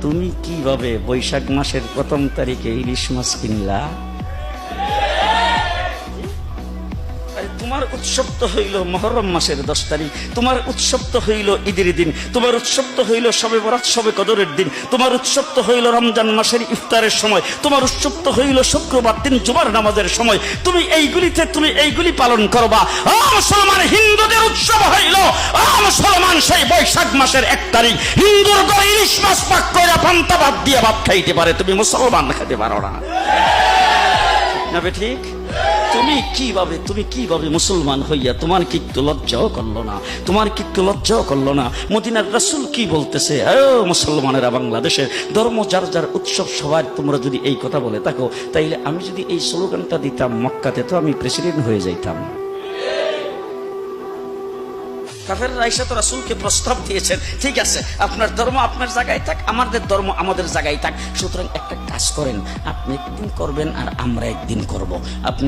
তুমি কিভাবে বৈশাখ মাসের প্রথম তারিখে ইলিশ মাছ কিনলা? তোমার উৎসব তো হইল মুহররম মাসের 10 তারিখ, তোমার উৎসব তো হইল ঈদের দিন, তোমার উৎসব তো হইল শবে বরাত শবে কদরের দিন, তোমার উৎসব তো হইল রমজান মাসের ইফতারের সময়, তোমার উৎসব তো হইল শুক্রবার দিন জুমার নামাজের সময়। তুমি এইগুলি পালন করবা। মুসলমান হিন্দুদের উৎসব হইল মুসলমান সেই বৈশাখ মাসের 1 তারিখ। হিন্দুর ঘরে ইলিশ মাছ পাক করে পান্তা ভাত দিয়ে ভাত খাইতে পারে, তুমি মুসলমান খেতে পারো না। ঠিক? তুমি কিভাবে মুসলমান হইয়া তোমার কি একটু লজ্জাও করলো না? তোমার কি একটু লজ্জাও করলো না? মদিনার রাসূল কি বলতেছে? মুসলমানেরা, বাংলাদেশের ধর্ম যার যার উৎসব সবার, তোমরা যদি এই কথা বলে থাকো, তাইলে আমি যদি এই স্লোগানটা দিতাম মক্কাতে, তো আমি প্রেসিডেন্ট হয়ে যাইতাম। কাফেররা আইসা তো রাসূলকে প্রস্তাব দিয়েছেন, ঠিক আছে আপনার ধর্ম আপনার জায়গায় থাক, আমাদের ধর্ম আমাদের জায়গায় থাক, সুতরাং একটা কাজ করেন, আপনি একদিন করবেন আর আমরা একদিন করব। আপনি